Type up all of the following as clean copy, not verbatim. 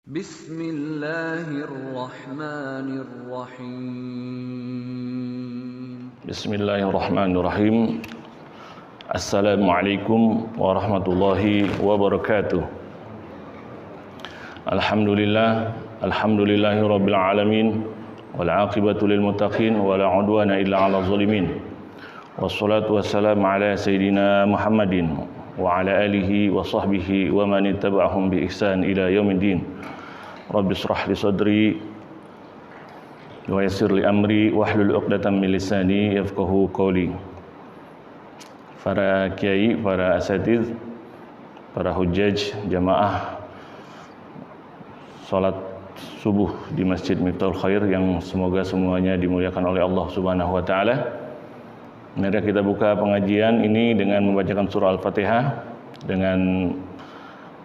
Bismillahirrahmanirrahim. Bismillahirrahmanirrahim. Assalamualaikum warahmatullahi wabarakatuh. Alhamdulillahi rabbil alamin, wal aqibatu lil muttaqin, wala udwana illa 'alal zalimin. Wassalatu wassalamu ala sayidina Muhammadin wa ala alihi wa sahbihi wa man ittaba'ahum bi ihsan ila yaumiddin. Rabbi shrah li sadri wa yassir li amri wahlul 'uqdatam min lisani yafqahu qawli. Para kiai, para asatiz, para hujjaj, jamaah salat subuh di Masjid Miftahul Khair yang semoga semuanya dimuliakan oleh Allah Subhanahu wa taala. Mari kita buka pengajian ini dengan membacakan surah Al-Fatihah dengan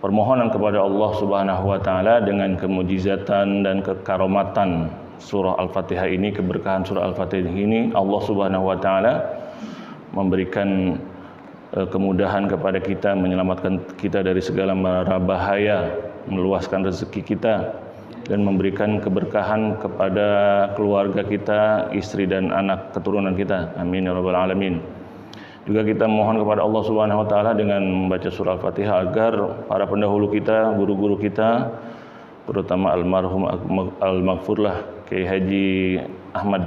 permohonan kepada Allah Subhanahu wa taala, dengan kemujizatan dan kekaromatan surah Al-Fatihah ini, keberkahan surah Al-Fatihah ini, Allah Subhanahu wa taala memberikan kemudahan kepada kita, menyelamatkan kita dari segala mara bahaya, meluaskan rezeki kita dan memberikan keberkahan kepada keluarga kita, istri dan anak keturunan kita. Amin ya rabbal alamin. Juga kita mohon kepada Allah Subhanahu wa taala dengan membaca surah Al-Fatihah agar para pendahulu kita, guru-guru kita, terutama almarhum al-maghfurlah Kiai Haji Ahmad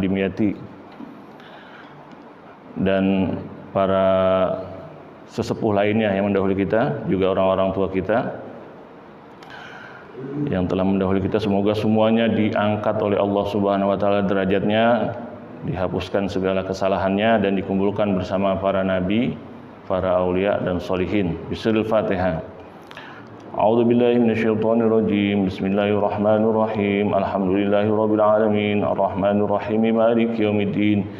Dimyati dan para sesepuh lainnya yang mendahului kita, juga orang-orang tua kita yang telah mendahului kita, semoga semuanya diangkat oleh Allah Subhanahu wa taala derajatnya, dihapuskan segala kesalahannya dan dikumpulkan bersama para nabi, para aulia dan sholihin. Bismillahirrahmanirrahim. A'udzubillahi minasyaitonir rajim. Bismillahirrahmanirrahim. Alhamdulillahirabbil alamin, arrahmanirrahim, maliki yaumiddin.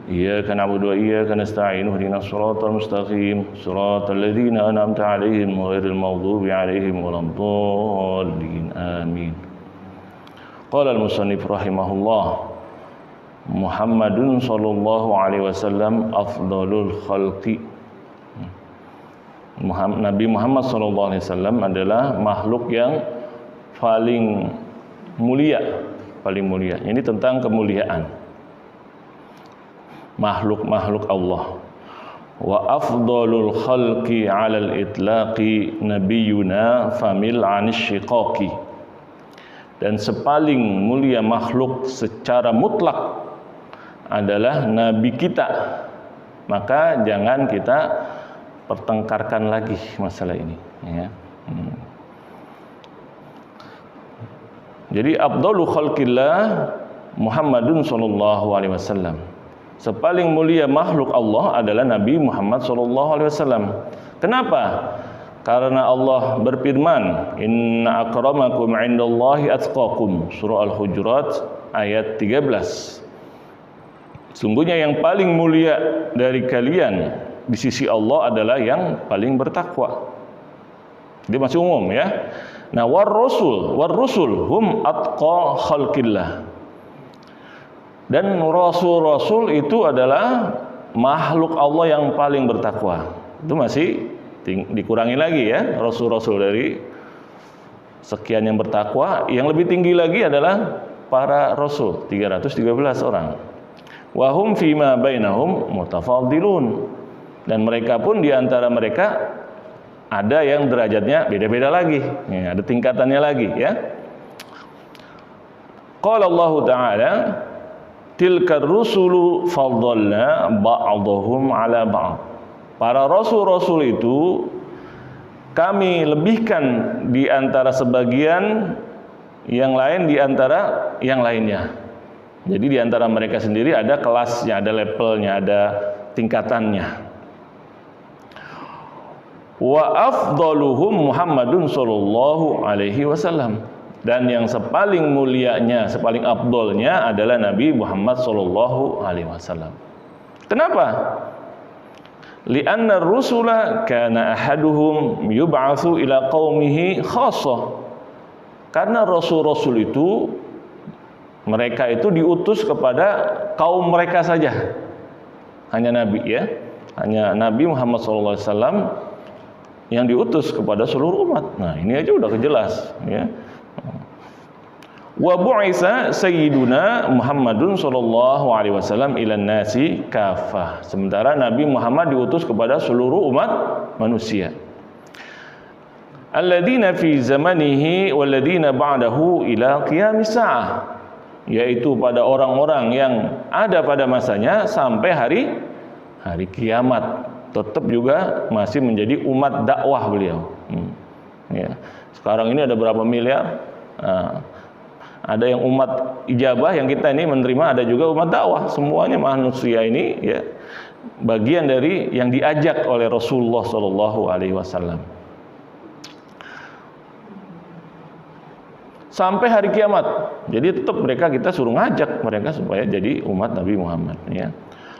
Iyyaka na'budu wa iyyaka nasta'in. Ihdinas shiratal mustaqim, shiratal ladzina an'amta 'alaihim ghairil maghdubi 'alaihim waladdallin. Amin. Qala al-musannif rahimahullah, Muhammadun sallallahu alaihi wasallam afdalul khalqi. Nabi Muhammad sallallahu alaihi wasallam adalah makhluk yang paling mulia, paling mulia. Ini tentang kemuliaan makhluk-makhluk Allah. Wa afdalul khalqi 'alal itlaqi nabiyyuna famil 'anis syiqaqi. Dan sepaling mulia makhluk secara mutlak adalah nabi kita, maka jangan kita pertengkarkan lagi masalah ini, ya. Jadi afdalu khalqillah Muhammadun sallallahu alaihi wasallam. Sepaling mulia makhluk Allah adalah Nabi Muhammad sallallahu alaihi wasallam. Kenapa? Karena Allah berfirman, inna akramakum 'indallahi atqakum, surah Al-Hujurat ayat 13. Sungguhnya yang paling mulia dari kalian di sisi Allah adalah yang paling bertakwa. Dia masih umum, ya. Nah, war rusul hum atqa khalqillah. Dan rasul-rasul itu adalah makhluk Allah yang paling bertakwa. Itu masih dikurangi lagi, ya, rasul-rasul dari sekian yang bertakwa. Yang lebih tinggi lagi adalah para rasul, 313 orang. Wahum fima bainahum mutafadilun, dan mereka pun di antara mereka ada yang derajatnya beda-beda lagi, ya, ada tingkatannya lagi, ya. Qala Allah Ta'ala, tilkar rusulu faddalna ba'dahum 'ala ba'd. Para rasul-rasul itu kami lebihkan di antara sebagian yang lain di antara yang lainnya. Jadi di antara mereka sendiri ada kelasnya, ada levelnya, ada tingkatannya. Wa afdaluhum Muhammadun sallallahu alaihi wasallam. Dan yang sepaling mulianya, sepaling afdolnya adalah Nabi Muhammad sallallahu alaihi wasallam. Kenapa? Li'anna ar-rusula kana ahaduhum yub'atsu ila qaumihi khassah. Karena rasul-rasul itu, mereka itu diutus kepada kaum mereka saja. Hanya Nabi, ya. Hanya Nabi Muhammad SAW yang diutus kepada seluruh umat. Nah, ini aja udah kejelas, ya. Wa bu'itsa sayyiduna Muhammadun sallallahu alaihi wasallam ilan nasi kafah. Sementara Nabi Muhammad diutus kepada seluruh umat manusia. Alladzina fi zamanihi walladzina ba'dahu ila qiyamis saah. Yaitu pada orang-orang yang ada pada masanya sampai hari kiamat. Tetap juga masih menjadi umat dakwah beliau. Ya. Sekarang ini ada berapa miliar? Ada yang umat ijabah yang kita ini menerima, ada juga umat dakwah. Semuanya manusia ini ya bagian dari yang diajak oleh Rasulullah Shallallahu Alaihi Wasallam. Sampai hari kiamat. Jadi tetap kita suruh ngajak mereka supaya jadi umat Nabi Muhammad. Ya.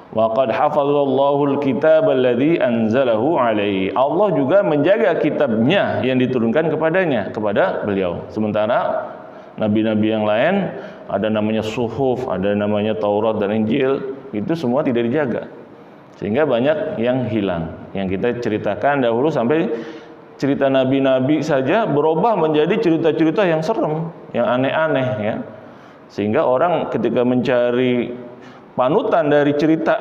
Wa qad hafazallahu al-kitab alladhi anzalahu alaihi. Allah juga menjaga kitabnya yang diturunkan kepada beliau. Sementara nabi-nabi yang lain ada namanya suhuf, ada namanya Taurat dan Injil, itu semua tidak dijaga. Sehingga banyak yang hilang. Yang kita ceritakan dahulu sampai cerita nabi-nabi saja berubah menjadi cerita-cerita yang serem, yang aneh-aneh ya. Sehingga orang ketika mencari panutan dari cerita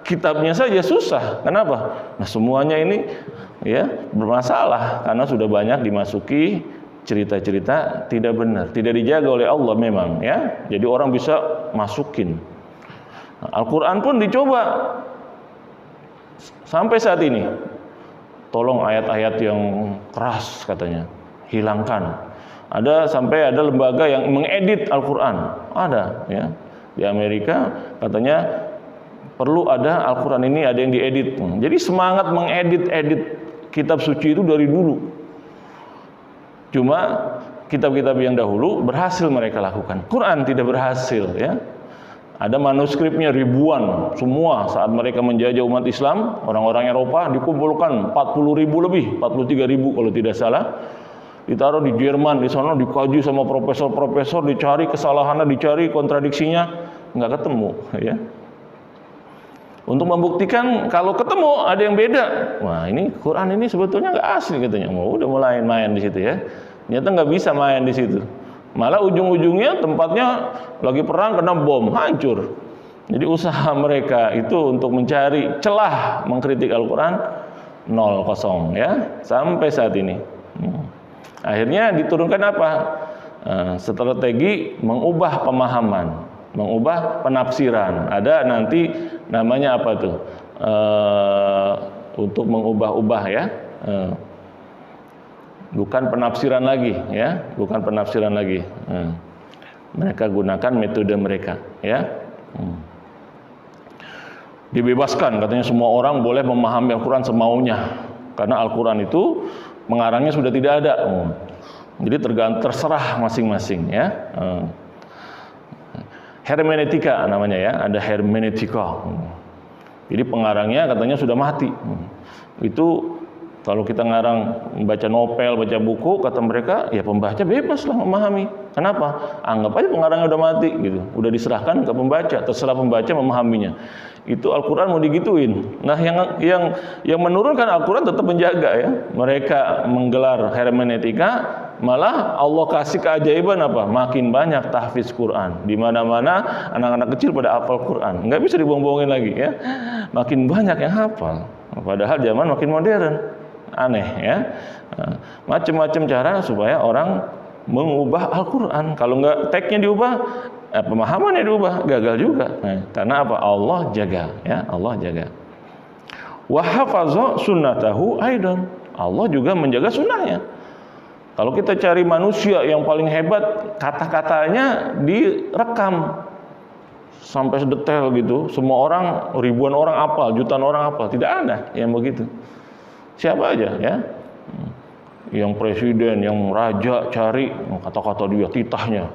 kitabnya saja susah. Kenapa? Nah, semuanya ini ya bermasalah karena sudah banyak dimasuki cerita-cerita tidak benar, tidak dijaga oleh Allah memang ya. Jadi orang bisa masukin. Nah, Al-Qur'an pun dicoba sampai saat ini. Tolong ayat-ayat yang keras katanya hilangkan. Sampai ada lembaga yang mengedit Al-Qur'an. Ada ya. Di Amerika katanya perlu ada Al-Qur'an ini ada yang diedit. Jadi semangat mengedit kitab suci itu dari dulu. Cuma kitab-kitab yang dahulu berhasil mereka lakukan. Quran tidak berhasil ya. Ada manuskripnya ribuan semua saat mereka menjajah umat Islam, orang-orang Eropa dikumpulkan 40.000 lebih, 43.000 kalau tidak salah. Ditaruh di Jerman, di sana dikaji sama profesor-profesor, dicari kesalahannya, dicari kontradiksinya, nggak ketemu ya. Untuk membuktikan kalau ketemu ada yang beda. Wah, ini Quran ini sebetulnya nggak asli katanya. Udah mulai main di situ ya. Ternyata nggak bisa main di situ. Malah ujung-ujungnya tempatnya lagi perang kena bom, hancur. Jadi usaha mereka itu untuk mencari celah mengkritik Al-Quran 0-0 ya sampai saat ini. Akhirnya diturunkan apa? Strategi mengubah pemahaman, mengubah penafsiran. Ada nanti namanya apa tuh? Untuk mengubah-ubah ya. Bukan penafsiran lagi ya, bukan penafsiran lagi. Mereka gunakan metode mereka ya. Dibebaskan katanya semua orang boleh memahami Al-Quran semaunya karena Al-Quran itu pengarangnya sudah tidak ada. Jadi terserah masing-masing ya. Hermeneutika namanya ya, ada hermeneutika. Jadi pengarangnya katanya sudah mati. Itu kalau kita ngarang baca novel, baca buku, kata mereka, ya pembaca bebas lah memahami. Kenapa? Anggap aja pengarangnya udah mati gitu. Udah diserahkan ke pembaca, terserah pembaca memahaminya. Itu Al-Quran mau digituin. Nah, yang menurunkan Al-Quran tetap menjaga ya. Mereka menggelar hermeneutika, malah Allah kasih keajaiban apa? Makin banyak tahfiz Quran. Di mana-mana anak-anak kecil pada hafal Quran. Nggak bisa dibohong-bohongin lagi ya. Makin banyak yang hafal. Padahal zaman makin modern. Aneh ya. Macam-macam cara supaya orang mengubah Al-Quran. Kalau nggak teksnya diubah, pemahamannya diubah, gagal juga. Nah, karena apa? Allah jaga ya, Allah jaga. Wa hafaza sunnatahu aidan. Allah juga menjaga sunnahnya. Kalau kita cari manusia yang paling hebat, kata-katanya direkam sampai sedetail gitu. Semua orang, ribuan orang hafal, jutaan orang hafal. Tidak ada yang begitu. Siapa aja ya, yang presiden, yang raja cari kata-kata dia, titahnya.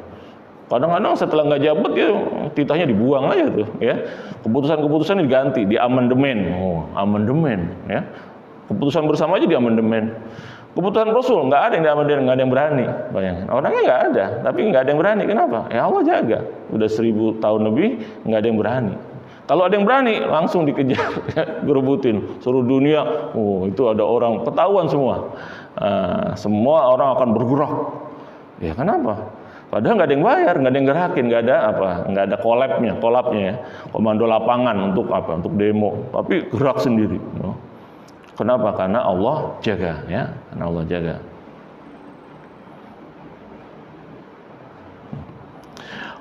Kadang-kadang setelah nggak jabat ya titahnya dibuang aja tuh ya. Keputusan-keputusan diganti, di amandemen. Amandemen ya. Keputusan bersama aja di amandemen. Keputusan Rasul nggak ada yang di amandemen, nggak ada yang berani. Bayangin, orangnya nggak ada, tapi nggak ada yang berani. Kenapa? Ya Allah jaga. Udah 1000 tahun lebih nggak ada yang berani. Kalau ada yang berani, langsung dikejar, gerebutin. Seluruh dunia, itu ada orang, ketahuan semua. Semua orang akan bergerak. Ya kenapa? Padahal nggak ada yang bayar, nggak ada yang gerakin, nggak ada kolabnya ya. Komando lapangan untuk apa? Untuk demo. Tapi gerak sendiri. Kenapa? Karena Allah jaga, ya. Karena Allah jaga.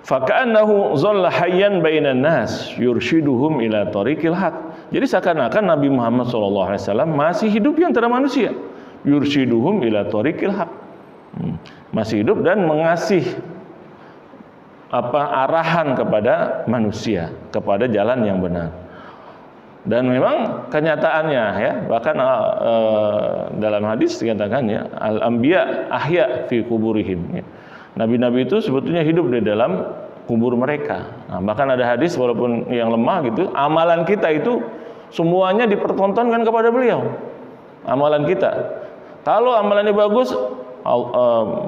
Faka'annahu dhalla hayyan bainan nas yurshiduhum ila tariqil haq. Jadi seakan-akan Nabi Muhammad SAW masih hidup di antara manusia. Yurshiduhum ila tariqil haq. Masih hidup dan mengasih arahan kepada manusia, kepada jalan yang benar. Dan memang kenyataannya ya, bahkan dalam hadis dikatakan ya, al-anbiya ahya fi kuburihim ya. Nabi-nabi itu sebetulnya hidup di dalam kubur mereka. Nah, bahkan ada hadis walaupun yang lemah gitu, amalan kita itu semuanya dipertontonkan kepada beliau. Amalan kita. Kalau amalannya bagus,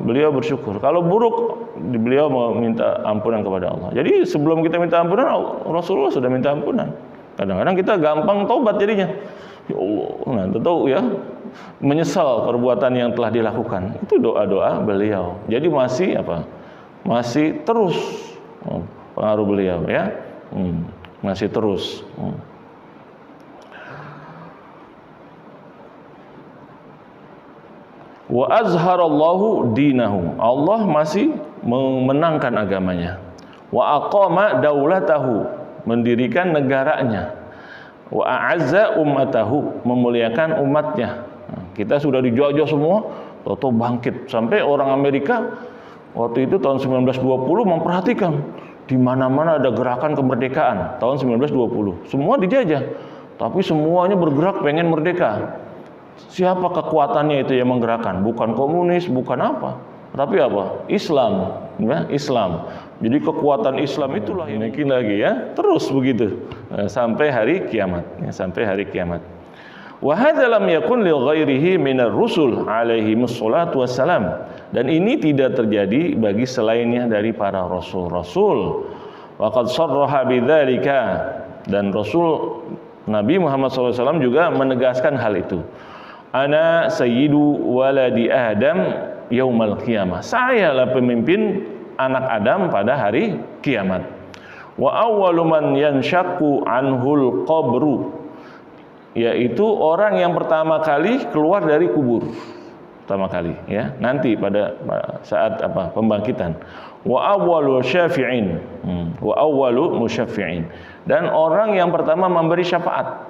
beliau bersyukur. Kalau buruk, beliau meminta ampunan kepada Allah. Jadi sebelum kita minta ampunan, Rasulullah sudah minta ampunan. Kadang-kadang kita gampang taubat jadinya. Ya Allah, nah tahu ya, menyesal perbuatan yang telah dilakukan. Itu doa-doa beliau. Jadi masih terus pengaruh beliau ya. Masih terus. Wa azharallahu dinahu. Allah masih memenangkan agamanya. Wa aqama daulatahu, mendirikan negaranya. Wa a'azza ummatahu, memuliakan umatnya. Kita sudah dijajah semua, tahu bangkit. Sampai orang Amerika waktu itu tahun 1920 memperhatikan di mana-mana ada gerakan kemerdekaan tahun 1920. Semua dijajah, tapi semuanya bergerak pengen merdeka. Siapa kekuatannya itu yang menggerakkan? Bukan komunis, bukan apa, tapi apa? Islam, ya, Islam. Jadi kekuatan Islam itulah yang naikin lagi ya, terus begitu sampai hari kiamat, ya, sampai hari kiamat. Wa hadza lam yakun li ghairihi minar rusul alaihi wassalatu wassalam. Dan ini tidak terjadi bagi selainnya dari para rasul-rasul. Wa qad sarraha bidzalika, dan Rasul Nabi Muhammad SAW juga menegaskan hal itu. Ana sayyidu waladi Adam yaumal qiyamah. Sayalah pemimpin anak Adam pada hari kiamat. Wa awwalu man yanshaqqu anhul qabru, yaitu orang yang pertama kali keluar dari kubur. Pertama kali ya, nanti pada saat pembangkitan. Wa awwalu syafi'in, wa awwalu musyaffi'in, dan orang yang pertama memberi syafaat.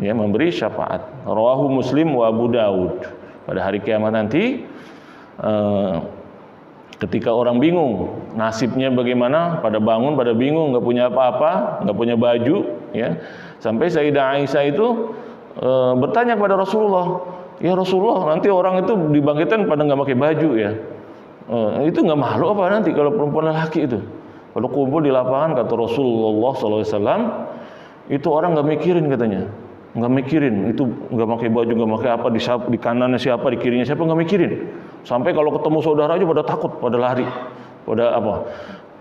Ya, memberi syafaat. Rawahu Muslim wa Abu Daud. Pada hari kiamat nanti ketika orang bingung nasibnya bagaimana, pada bangun pada bingung, nggak punya apa-apa, nggak punya baju ya, sampai Sayyidah Aisyah itu bertanya kepada Rasulullah, ya Rasulullah, nanti orang itu dibangkitkan pada nggak pakai baju ya, itu nggak malu apa nanti kalau perempuan lelaki itu kalau kumpul di lapangan? Kata Rasulullah SAW, itu orang nggak mikirin katanya, nggak mikirin itu, nggak pakai baju, nggak pakai apa, di kanannya siapa, di kirinya siapa, nggak mikirin. Sampai kalau ketemu saudara aja pada takut, pada lari,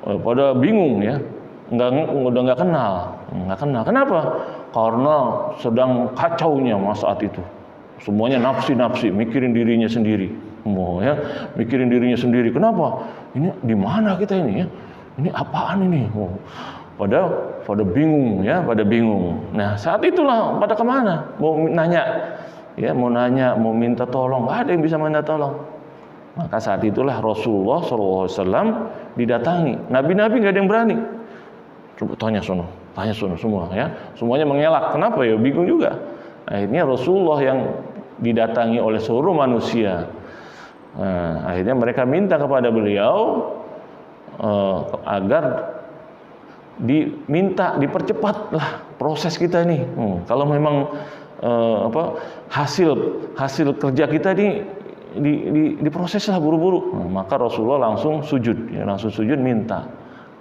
pada bingung ya, udah nggak kenal. Kenapa? Karena sedang kacaunya saat itu. Semuanya nafsi, mikirin dirinya sendiri. Ya, mikirin dirinya sendiri. Kenapa? Ini di mana kita ini ya? Ini apaan ini? Pada bingung ya, pada bingung. Nah, saat itulah pada kemana? Mau nanya, ya, mau minta tolong. Nggak ada yang bisa minta tolong. Maka saat itulah Rasulullah SAW didatangi. Nabi-nabi nggak ada yang berani. Coba tanya sono semua ya. Semuanya mengelak. Kenapa ya? Bingung juga. Akhirnya Rasulullah yang didatangi oleh seluruh manusia. Nah, akhirnya mereka minta kepada beliau agar dipercepatlah proses kita ini. Kalau memang hasil kerja kita ini diproseslah buru-buru. Maka Rasulullah langsung sujud, minta.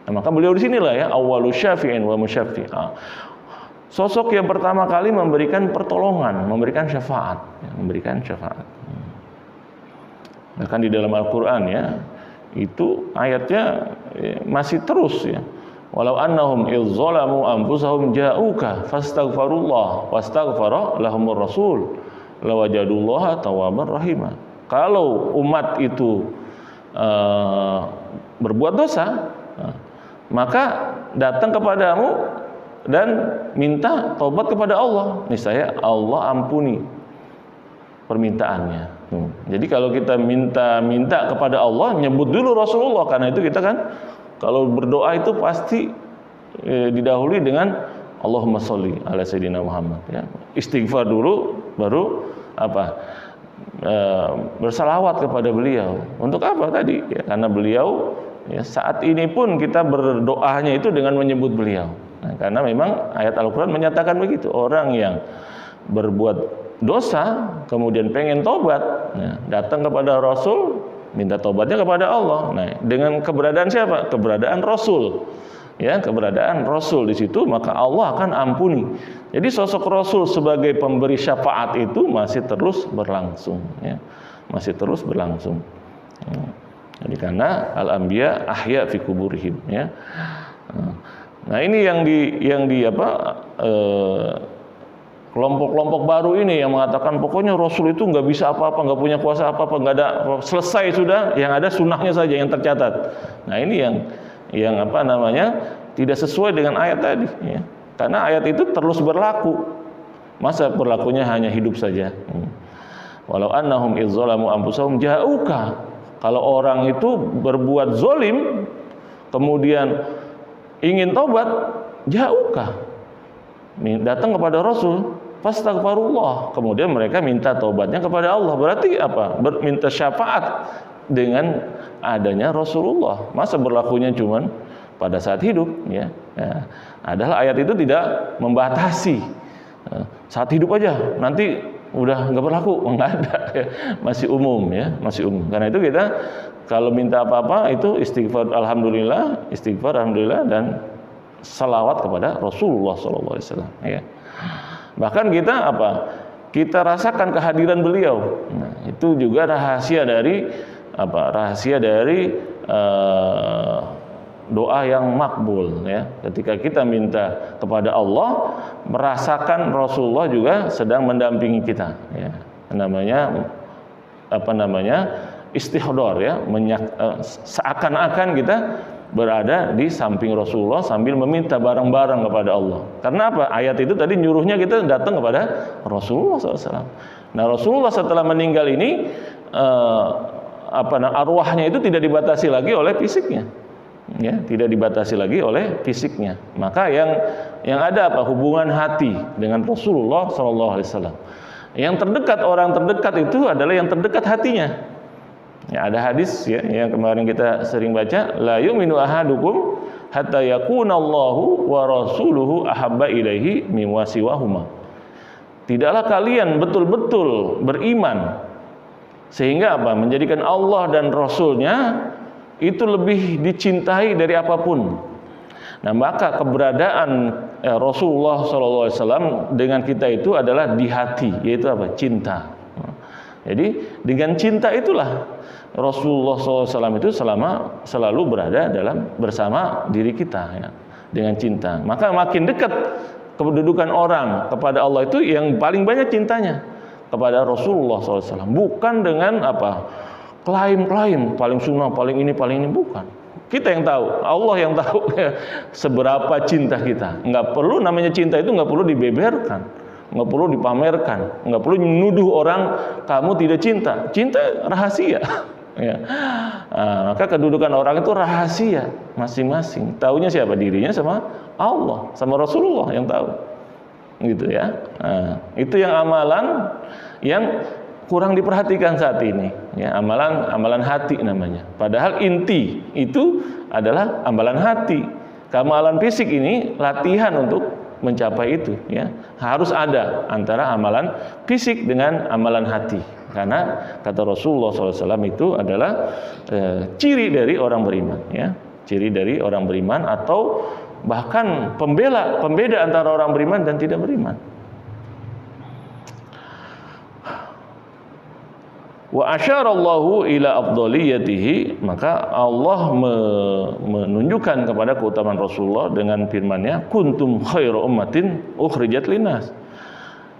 Maka beliau di sinilah ya, awwalu syafi'in wa musyaffi'. Sosok yang pertama kali memberikan pertolongan, memberikan syafaat. Bahkan di dalam Al-Quran ya, itu ayatnya masih terus ya. walau annahum idz zalamu anfusahum ja'uka fastaghfirullah wastaghfara lahumur rasul lawajadullaha tawwabar rahima. Kalau umat itu berbuat dosa, maka datang kepadamu dan minta taubat kepada Allah, niscaya Allah ampuni permintaannya. Jadi kalau kita minta kepada Allah, nyebut dulu Rasulullah, karena itu kita kan kalau berdoa itu pasti didahului dengan Allahumma sholli ala sayyidina Muhammad, ya. Istighfar dulu, baru bersalawat kepada beliau. Untuk apa tadi? Ya, karena beliau, ya, saat ini pun kita berdoanya itu dengan menyebut beliau. Nah, karena memang ayat Al-Quran menyatakan begitu. Orang yang berbuat dosa kemudian pengen tobat, nah, datang kepada Rasul, minta tobatnya kepada Allah. Nah, dengan keberadaan siapa? Keberadaan Rasul, ya, keberadaan Rasul di situ, maka Allah akan ampuni. Jadi sosok Rasul sebagai pemberi syafaat itu masih terus berlangsung, ya, masih terus berlangsung. Jadi karena al-anbiya ahya fi kuburihim, ya. Nah, ini yang di kelompok-kelompok baru ini yang mengatakan pokoknya Rasul itu nggak bisa apa-apa, nggak punya kuasa apa-apa, nggak ada, selesai sudah, yang ada sunnahnya saja yang tercatat. Nah, ini yang tidak sesuai dengan ayat tadi, ya. Karena ayat itu terus berlaku. Masa berlakunya hanya hidup saja? Walau annahum idz zalamu anfusahum ja'uka. Kalau orang itu berbuat zolim kemudian ingin tobat, ja'uka, datang kepada Rasul, fastaghfirullah, kemudian mereka minta taubatnya kepada Allah. Berarti apa? Minta syafaat dengan adanya Rasulullah. Masa berlakunya cuman pada saat hidup, ya. Ya. Adalah ayat itu tidak membatasi saat hidup aja, nanti udah nggak berlaku, nggak ada, ya. Masih umum, ya, masih umum. Karena itu kita kalau minta apa-apa itu istighfar alhamdulillah, dan salawat kepada Rasulullah SAW, ya. Bahkan kita kita rasakan kehadiran beliau. Nah, itu juga rahasia dari doa yang makbul, ya. Ketika kita minta kepada Allah, merasakan Rasulullah juga sedang mendampingi kita, ya. Namanya istihdar, ya. Seakan-akan kita berada di samping Rasulullah sambil meminta bareng-bareng kepada Allah. Karena apa? Ayat itu tadi nyuruhnya kita datang kepada Rasulullah SAW. Nah, Rasulullah setelah meninggal ini arwahnya itu tidak dibatasi lagi oleh fisiknya, ya, tidak dibatasi lagi oleh fisiknya. Maka yang ada hubungan hati dengan Rasulullah SAW. Yang terdekat, orang terdekat itu adalah yang terdekat hatinya. Ya, ada hadis, ya, yang kemarin kita sering baca, la yu'minu ahadukum hatta yakunallahu wa rasuluhu ahabba ilaihi mimma siwahuma. Tidaklah kalian betul-betul beriman sehingga menjadikan Allah dan Rasulnya itu lebih dicintai dari apapun. Nah, maka keberadaan Rasulullah SAW dengan kita itu adalah di hati, yaitu cinta. Jadi dengan cinta itulah Rasulullah SAW itu selalu berada bersama diri kita, ya, dengan cinta. Maka makin dekat kedudukan orang kepada Allah itu yang paling banyak cintanya kepada Rasulullah SAW. Bukan dengan klaim paling sunnah, paling ini, bukan. Kita yang tahu, Allah yang tahu, ya, seberapa cinta kita. Nggak perlu, namanya cinta itu nggak perlu dibeberkan, nggak perlu dipamerkan, nggak perlu menuduh orang kamu tidak cinta. Cinta rahasia. Ya. Nah, maka kedudukan orang itu rahasia masing-masing. Taunya siapa? Dirinya sama Allah, sama Rasulullah yang tahu. Gitu, ya. Nah, itu yang amalan yang kurang diperhatikan saat ini, ya, amalan hati namanya. Padahal inti itu adalah amalan hati. Amalan fisik ini latihan untuk mencapai itu, ya. Harus ada antara amalan fisik dengan amalan hati. Karena kata Rasulullah SAW itu adalah ciri dari orang beriman, ya. Ciri dari orang beriman, atau bahkan pembeda antara orang beriman dan tidak beriman. Wa asyarallahu ila afdaliyatihi, maka Allah menunjukkan kepada keutamaan Rasulullah dengan firman-Nya, kuntum khairu ummatin ukhrijat linnas.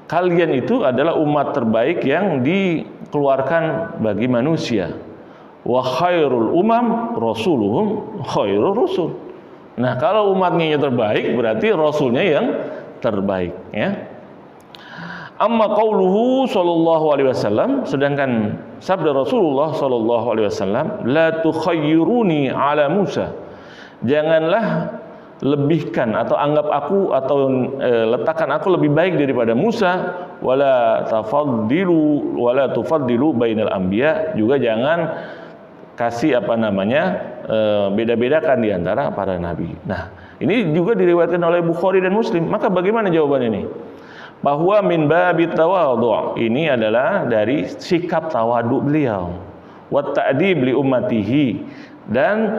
Kalian itu adalah umat terbaik yang dikeluarkan bagi manusia. Wa khairul umam rasuluhum khairur rusul. Nah, kalau umatnya yang terbaik berarti rasulnya yang terbaik, ya. Amma qauluhu sallallahu alaihi wasallam, sedangkan sabda Rasulullah sallallahu alaihi wasallam, la tukhayyiruni ala Musa. Janganlah lebihkan atau anggap aku atau letakkan aku lebih baik daripada Musa, wala tufaddilu bainal anbiya, juga jangan kasih beda-bedakan di antara para nabi. Nah, ini juga diriwayatkan oleh Bukhari dan Muslim. Maka bagaimana jawaban ini? Bahwa min babit tawadhu', ini adalah dari sikap tawadu beliau, wa ta'dib li ummatihi, dan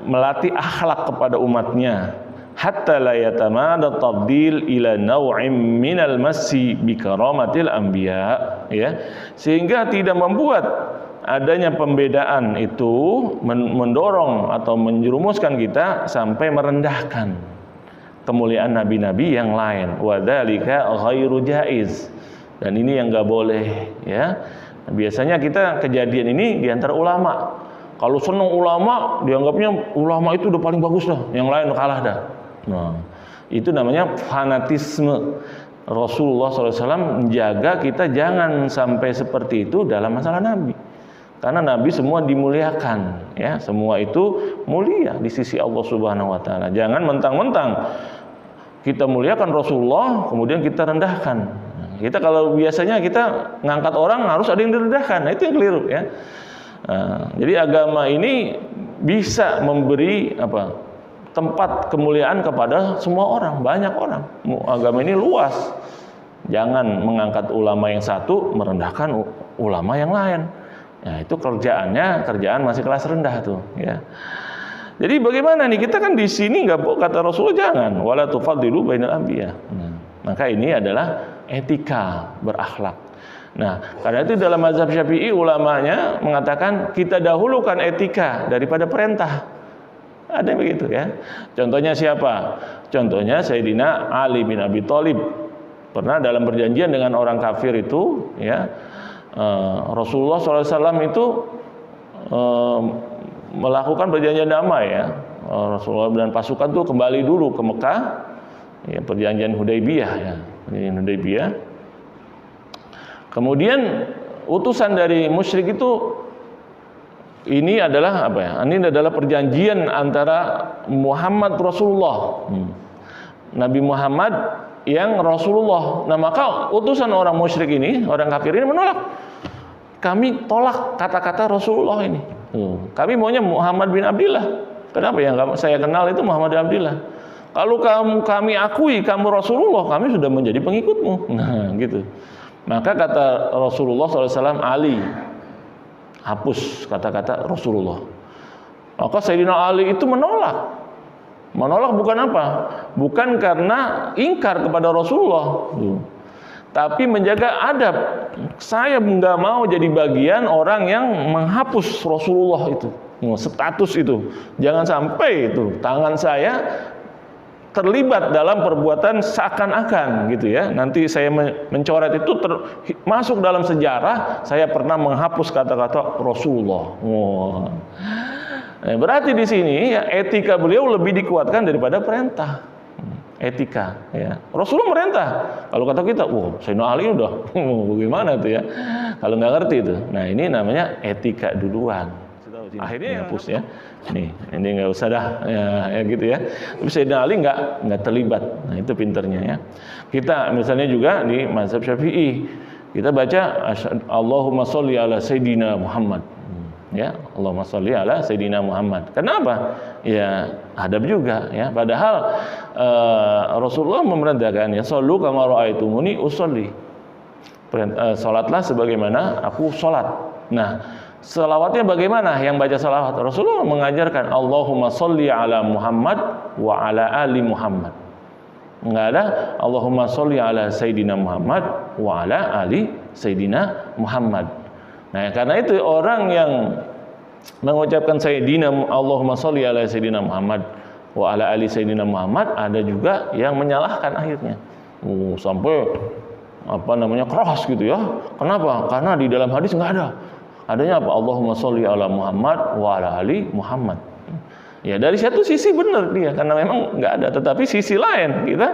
melatih akhlak kepada umatnya, hatta la yatamada tabdil ila naw'im minal massi bi karamatil anbiya, ya, sehingga tidak membuat adanya pembedaan itu mendorong atau menjerumuskan kita sampai merendahkan kemuliaan nabi-nabi yang lain. Wa dzalika ghairu jaiz, dan ini yang enggak boleh, ya. Biasanya kita kejadian ini di antara ulama. Kalau senang ulama, dianggapnya ulama itu udah paling bagus dah, yang lain kalah dah. Nah, itu namanya fanatisme. Rasulullah SAW menjaga kita jangan sampai seperti itu dalam masalah nabi. Karena nabi semua dimuliakan, ya, semua itu mulia di sisi Allah Subhanahu wa taala. Jangan mentang-mentang kita muliakan Rasulullah kemudian kita rendahkan. Kita kalau biasanya kita ngangkat orang harus ada yang direndahkan. Nah, itu yang keliru, ya. Jadi agama ini bisa memberi tempat kemuliaan kepada semua orang, banyak orang. Agama ini luas. Jangan mengangkat ulama yang satu merendahkan ulama yang lain. Nah, itu kerjaan masih kelas rendah tuh, ya. Jadi bagaimana nih, kita kan di sini nggak, kata Rasulullah jangan wala tufaddilu bainal anbiya. Maka ini adalah etika berakhlak. Nah, karena itu dalam mazhab Syafi'i ulamanya mengatakan kita dahulukan etika daripada perintah. Ada yang begitu, ya. Contohnya siapa? Contohnya Sayyidina Ali bin Abi Thalib. Pernah dalam perjanjian dengan orang kafir itu, ya, Rasulullah SAW itu melakukan perjanjian damai, ya. Rasulullah dan pasukan itu kembali dulu ke Mekah, ya, perjanjian Hudaybiyah, ya, perjanjian Hudaybiyah. Kemudian utusan dari musyrik itu, ini adalah Ini adalah perjanjian antara Muhammad Rasulullah, Nabi Muhammad yang Rasulullah. Nah, maka utusan orang musyrik ini, orang kafir ini menolak. Kami tolak kata-kata Rasulullah ini. Kami maunya Muhammad bin Abdillah. Kenapa yang saya kenal itu Muhammad bin Abdillah? Kalau kami akui kamu Rasulullah, kami sudah menjadi pengikutmu. Nah, gitu. Maka kata Rasulullah SAW, Ali, hapus kata-kata Rasulullah. Maka Sayyidina Ali itu menolak. Menolak bukan apa? Bukan karena ingkar kepada Rasulullah, tapi menjaga adab. Saya nggak mau jadi bagian orang yang menghapus Rasulullah itu, status itu. Jangan sampai itu tangan saya terlibat dalam perbuatan seakan-akan, gitu, ya. Nanti saya mencoret itu masuk dalam sejarah saya pernah menghapus kata-kata Rasulullah. Nah, berarti di sini, ya, etika beliau lebih dikuatkan daripada perintah. Etika, ya. Rasulullah merintah. Kalau kata kita, Sayyidina Ali udah bagaimana itu, ya. Kalau nggak ngerti itu. Nah, ini namanya etika duluan. Akhirnya hapus, ya. Nih, ini nggak usah dah, ya gitu, ya. Tapi Sayyidina Ali nggak terlibat. Nah, itu pinternya, ya. Kita misalnya juga di mazhab Syafi'i, kita baca Allahumma sholli ala Sayyidina Muhammad. Ya, Allahumma sholli ala Sayyidina Muhammad. Kenapa? Ya, adab juga, ya. Padahal Rasulullah memerintahkan, ya, shollu kama ra'aitumuni usolli. Salatlah sebagaimana aku salat. Nah, selawatnya bagaimana yang baca salawat? Rasulullah mengajarkan Allahumma sholli ala Muhammad wa ala ali Muhammad. Enggak ada Allahumma sholli ala Sayyidina Muhammad wa ala ali Sayyidina Muhammad. Nah, karena itu orang yang mengucapkan Sayyidina Allahumma sholli ala Sayyidina Muhammad wa ala ali Sayyidina Muhammad, ada juga yang menyalahkan akhirnya. Sampai keras gitu ya. Kenapa? Karena di dalam hadis nggak ada. Adanya apa? Allahumma sholli ala Muhammad wa ala ali Muhammad. Ya dari satu sisi benar dia, karena memang nggak ada. Tetapi sisi lain kita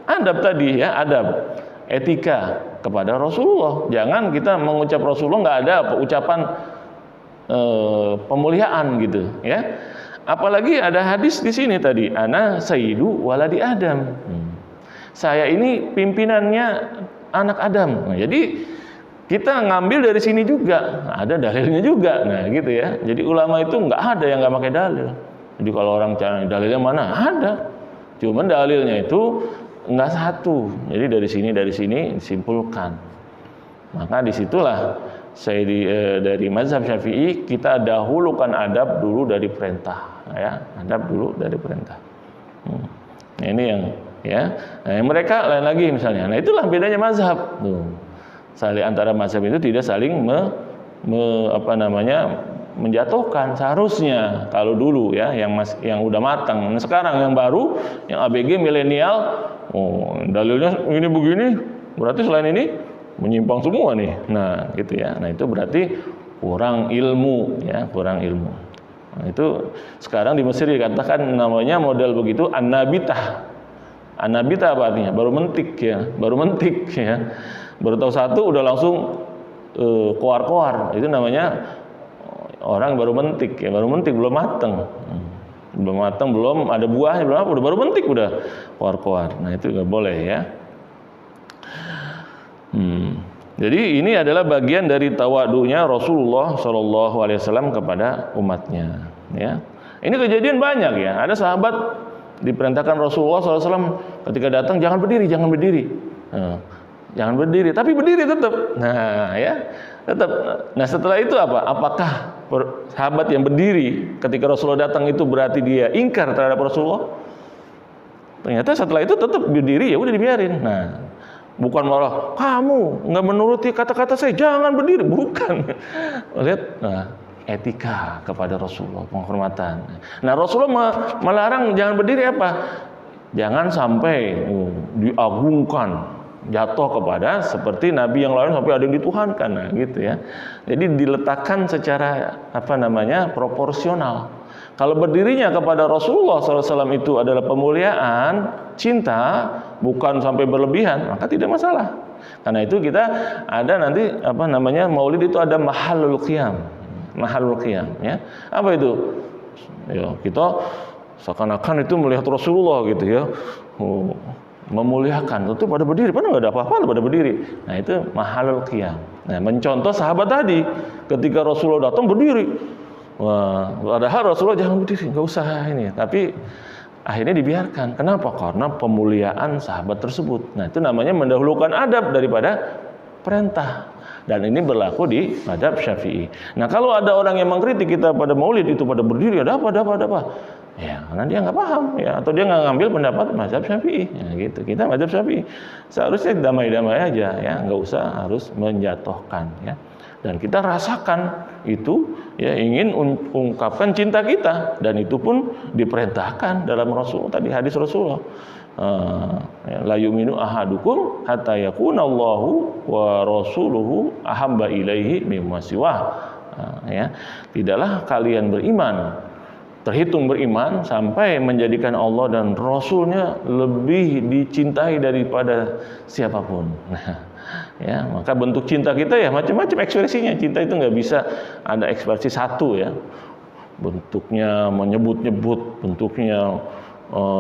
adab tadi ya, adab etika kepada Rasulullah. Jangan kita mengucap Rasulullah nggak ada ucapan pemuliaan gitu ya. Apalagi ada hadis di sini tadi, ana sayyidu waladi Adam. Saya ini pimpinannya anak Adam. Nah, jadi kita ngambil dari sini juga, ada dalilnya juga. Nah, gitu ya. Jadi ulama itu nggak ada yang nggak pakai dalil. Jadi kalau orang cari dalilnya mana? Ada. Cuman dalilnya itu nggak satu. Jadi dari sini disimpulkan. Maka disitulah dari mazhab Syafi'i kita dahulukan adab dulu dari perintah. Ya, adab dulu dari perintah. Nah, ini yang ya. Nah, mereka lain lagi misalnya. Nah, itulah bedanya mazhab. Saling antara mazhab itu tidak saling menjatuhkan seharusnya. Kalau dulu ya yang udah matang. Nah, sekarang yang baru, yang ABG milenial, dalilnya ini begini, berarti selain ini menyimpang semua nih. Nah, gitu ya. Nah, itu berarti kurang ilmu ya, kurang ilmu. Nah, itu sekarang di Mesir dikatakan namanya model begitu an-nabitah. An-nabitah apa artinya? Baru mentik ya. Baru tahu satu udah langsung koar-koar. Itu namanya orang baru mentik ya, belum matang. Belum ada buahnya, baru mentik udah koar-koar. Nah, itu nggak boleh ya. Jadi ini adalah bagian dari tawadunya Rasulullah SAW kepada umatnya. Ya, ini kejadian banyak ya. Ada sahabat diperintahkan Rasulullah SAW ketika datang jangan berdiri. Jangan berdiri, tapi berdiri tetap. Nah, ya, tetap. Nah, setelah itu apa? Apakah sahabat yang berdiri ketika Rasulullah datang itu berarti dia ingkar terhadap Rasulullah? Ternyata setelah itu tetap berdiri, ya udah dibiarin. Nah, bukan malah kamu nggak menuruti kata-kata saya, jangan berdiri, bukan. Lihat, nah, etika kepada Rasulullah, penghormatan. Nah, Rasulullah melarang jangan berdiri apa? Jangan sampai diagungkan, jatuh kepada seperti nabi yang lain sampai ada yang dituhankan, nah, gitu ya. Jadi diletakkan secara proporsional. Kalau berdirinya kepada Rasulullah SAW itu adalah pemuliaan, cinta, bukan sampai berlebihan, maka tidak masalah. Karena itu kita ada nanti maulid itu ada mahallul qiyam ya. Apa itu? Ya, kita seakan-akan itu melihat Rasulullah gitu ya. Memuliakan, tentu pada berdiri, padahal nggak ada apa-apa pada berdiri. Nah, itu mahallul qiyam. Nah, mencontoh sahabat tadi, ketika Rasulullah datang berdiri. Wah, padahal Rasulullah jangan berdiri, nggak usah ini. Tapi akhirnya dibiarkan. Kenapa? Karena pemuliaan sahabat tersebut. Nah, itu namanya mendahulukan adab daripada perintah. Dan ini berlaku di mazhab Syafi'i. Nah, kalau ada orang yang mengkritik kita pada maulid itu pada berdiri, ada apa? Ya, karena dia nggak paham ya, atau dia nggak ngambil pendapat mazhab Syafi'i. Ya, gitu. Kita mazhab Syafi'i seharusnya damai-damai aja ya, nggak usah harus menjatuhkan ya. Dan kita rasakan itu ya, ingin ungkapkan cinta kita, dan itu pun diperintahkan dalam hadis Rasulullah. La yu'minu ahadukum hatta yakuna Allahu wa rasuluhu ahabba ilaihi mimma siwah. Ya, tidaklah kalian terhitung beriman sampai menjadikan Allah dan Rasulnya lebih dicintai daripada siapapun. Nah, ya, maka bentuk cinta kita ya macam-macam ekspresinya. Cinta itu nggak bisa ada ekspresi satu ya. Bentuknya menyebut-nyebut, bentuknya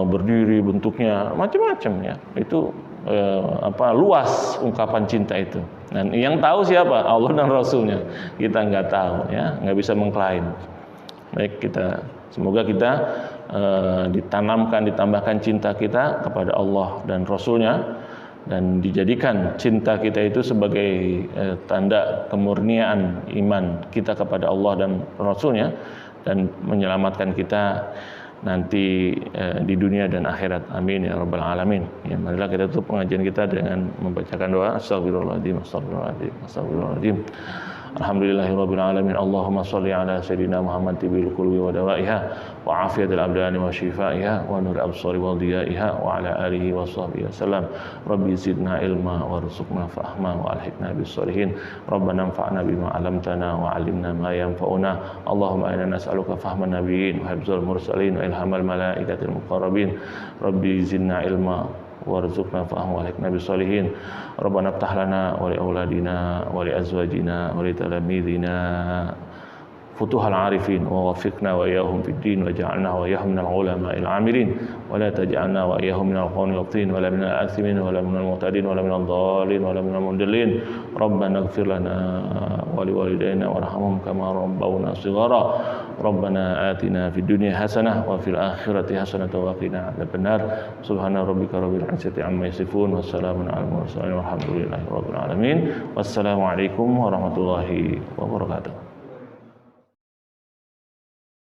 berdiri, bentuknya macam-macam ya. Itu luas ungkapan cinta itu. Dan yang tahu siapa? Allah dan Rasulnya. Kita nggak tahu ya, nggak bisa mengklaim. Baik, semoga kita ditambahkan cinta kita kepada Allah dan Rasulnya, dan dijadikan cinta kita itu sebagai tanda kemurnian iman kita kepada Allah dan Rasulnya, dan menyelamatkan kita nanti di dunia dan akhirat. Amin ya rabbal alamin. Ya, marilah kita tutup pengajian kita dengan membacakan doa. Astagfirullahaladzim, astagfirullahaladzim, astagfirullahaladzim. Alhamdulillahirabbil alamin. Allahumma shalli ala sayidina Muhammad tibil qulubi wa dawaiha wa afiyatil abdani wa shifaiha wa nur absari wa diyaiha wa ala alihi wa sahbihi wasallam. Rabbi zidna ilma warzuqna fahma wa alhiqna bis sholihin. Rabbana anfa'na bima 'allamtana wa 'allimna ma yanfa'una. Allahumma inna nas'aluka fahman nabiyyin wa hifdzal mursalin wa ilhamal malaikatil muqarrabin. Rabbi zidna ilma warzuqna fahma wa alhiqna bis sholihin. Rabbana iftah lana wa li auladina wa li azwajina wa li talamidina futuhal arifin wa wafiqna wa iyyahum fid din wa ja'alna wa iyyahum minal ulama'il 'amilin wa la taj'alna wa iyyahum minal qanitin wa la minal athimin wa la minal mu'tadin wa la minal dhalin wa la minal mudallin. Rabbana ighfir lana wa liwalidayna warhamhum kama rabbawna shighara. Rabbana atina fid dunya hasanah wa fil akhirati hasanah wa qina adzabannar. Subhana rabbika rabbil izzati amma yasifun wa salamun alal mursalin walhamdulillahi rabbil alamin. Wassalamu alaikum warahmatullahi wabarakatuh.